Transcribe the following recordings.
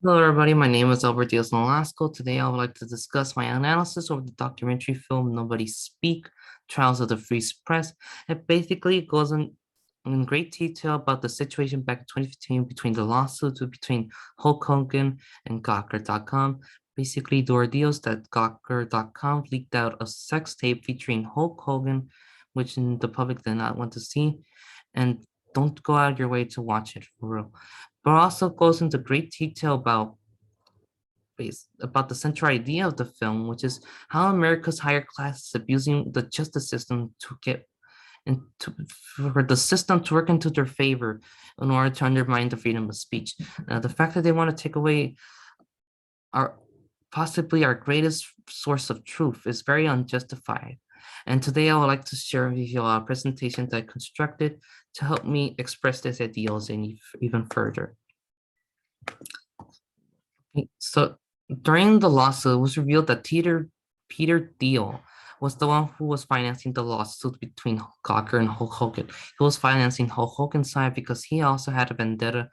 Hello, everybody. My name is Elbert Diaz. Today, I would like to discuss my analysis of the documentary film Nobody Speak, Trials of the Free Press. It basically goes in great detail about the situation back in 2015 between the lawsuits between Hulk Hogan and Gawker.com. Basically, the ordeals that Gawker.com leaked out a sex tape featuring Hulk Hogan, which the public did not want to see. And don't go out of your way to watch it for real, but also goes into great detail about the central idea of the film, which is how America's higher class is abusing the justice system to get into for the system to work into their favor in order to undermine the freedom of speech. Now, the fact that they want to take away our possibly our greatest source of truth is very unjustified. And today I would like to share with you a presentation that I constructed to help me express these ideals even further. So during the lawsuit, it was revealed that Peter Deal was the one who was financing the lawsuit between Gawker and Hulk Hogan. He was financing Hulk Hogan's side because he also had a vendetta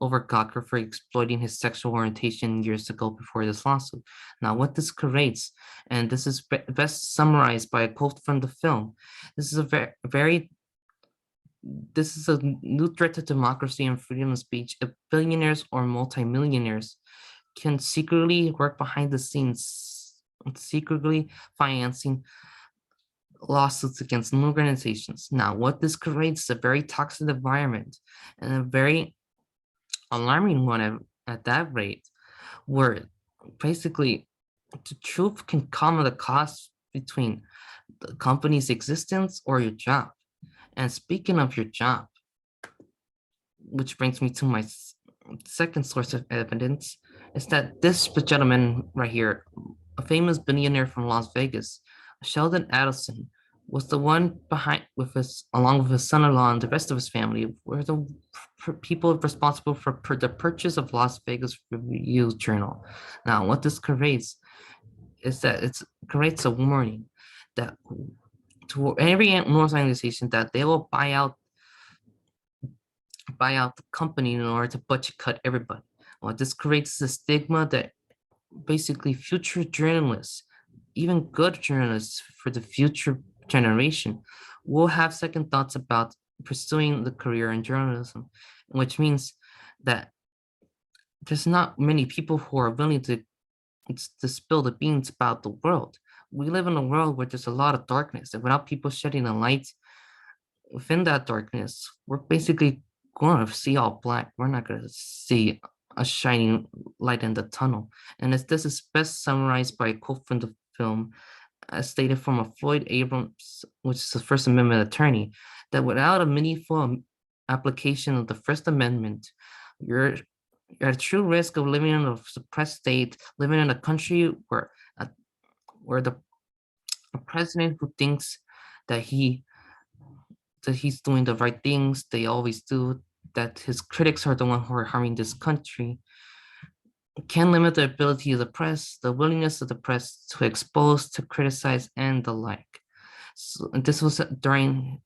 over Gawker for exploiting his sexual orientation years ago before this lawsuit. Now, what this creates, and this is best summarized by a quote from the film, this is a very this is a new threat to democracy and freedom of speech if billionaires or multimillionaires can secretly work behind the scenes, secretly financing lawsuits against organizations. Now, what this creates is a very toxic environment and a very alarming one at that rate, where basically the truth can come at a cost between the company's existence or your job. And speaking of your job, which brings me to my second source of evidence, is that this gentleman right here, a famous billionaire from Las Vegas, Sheldon Adelson, was the one behind with his, along with his son-in-law and the rest of his family, were the people responsible for the purchase of Las Vegas Review Journal. Now, what this creates is that it creates a warning that to every news organization that they will buy out the company in order to budget cut everybody. Well, this creates a stigma that basically future journalists, even good journalists for the future generation, will have second thoughts about pursuing the career in journalism, which means that there's not many people who are willing to spill the beans about the world. We live in a world where there's a lot of darkness, and without people shedding a light within that darkness, we're basically going to see all black. We're not going to see a shining light in the tunnel. And as this is best summarized by a quote from the film, as stated from a Floyd Abrams, which is the First Amendment attorney, that without a meaningful application of the First Amendment, you're at a true risk of living in a suppressed state, living in a country where the a president who thinks that he's doing the right things, they always do, that his critics are the one who are harming this country, can limit the ability of the press, the willingness of the press to expose, to criticize, and the like. So this was during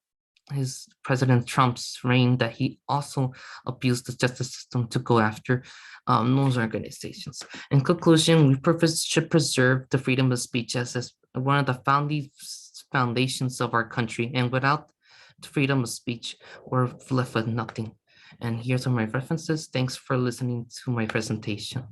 his President Trump's reign that he also abused the justice system to go after news organizations. In conclusion, should preserve the freedom of speech as one of the foundations of our country, and without freedom of speech, we're left with nothing. And here's all my references. Thanks for listening to my presentation.